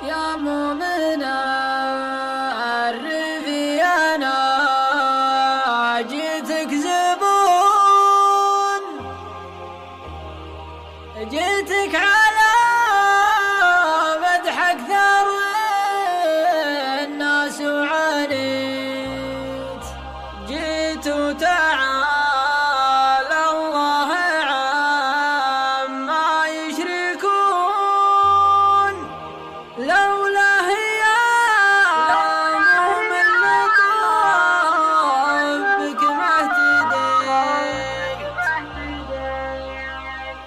يا مؤمنا عرفي أنا جيتك زبون، جيتك على مدح أكثر الناس وعانيت، جيت وتعالى الله عما يشركون، لولاه يا مؤمن لطفك ما اهتديت.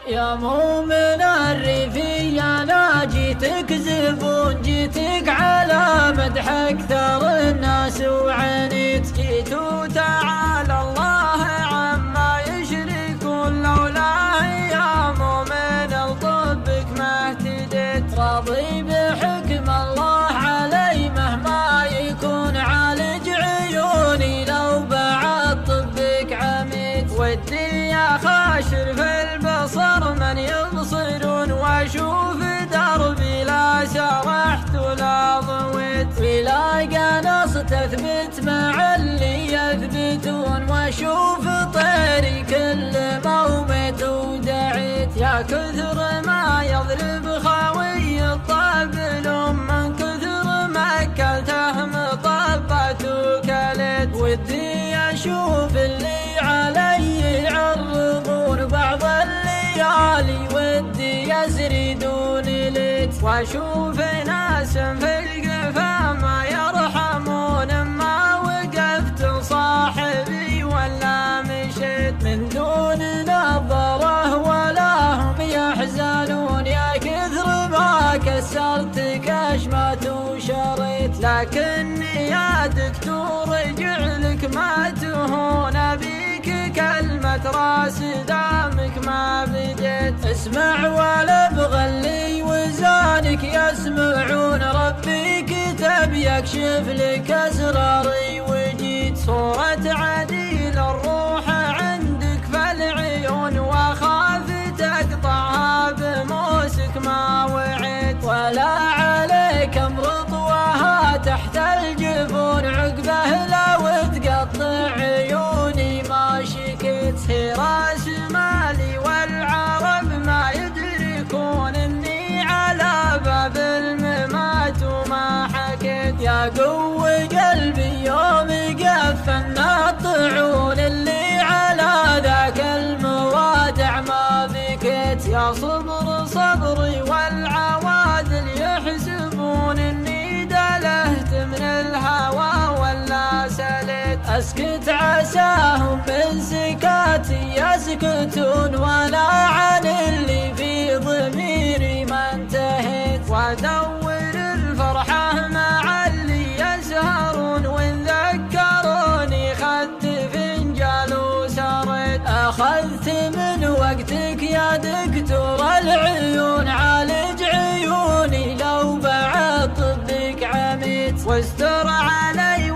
يا مؤمن الريفي أنا جيتك زبون، جيتك على مدح أكثر الناس وعانيت، جيت وتعالى الله عما يشركون، لولاه يا مؤمن لطفك ما اهتديت. راضي بحكم الله علي مهما يكون، عالج عيوني لو بعد طبك عميت، ودي يا خاشر في البصر من يبصرون، واشوف دربي لا سرحت ولا ضويت، ولا قنص تثبت مع اللي يثبتون، واشوف طيري كل مومت ودعيت. يا كثر ما يضرب خاوي الطبل، من كثر ما اكلته مطبت وكلت، ودي اشوف اللي علي يعرضون، بعض الليالي ودي يزردون ليت، واشوف ناس في القفا ما يرحمون، ما وقفت صاحبي ولا مشيت، من دون نظره ولا هم يحزنون، يا كثر ما كسرت كشمات وشريت، لكني يا دكتور جعلك ما تهون، بيك كلمة راس دامك ما بديت، اسمع ولا بغلي وزانك يسمعون، ربي كتب يكشف لك اسراري وجيت، صورة عديل الروح عندك فالعيون، واخاف تقطعها بموسك ما وعيت، ولا عليك امرض وها تحت الجفون، عقبه لو تقطع عيوني ما شكيت، هي راس مالي والعرب ما يدركون، اني على باب الممات وما حكيت، يا قوي قلبي يوم قفلنا الطعون، اللي على ذاك الموادع ما بكيت، يا صبر صبري والعواذل يحسبون، اني دلهت من الهوى ولا سليت، اسكت عساهم من سكاتي يسكتون، وانا عن اللي في ضميري ما انتهيت، وادور الفرحة مع اللي يسهرون، وان ذكروني خدت فنجال وسريت، اخذت من وقتك يا دكتور العيون، عالج عيوني لو بعد طبك عميت، واستر علي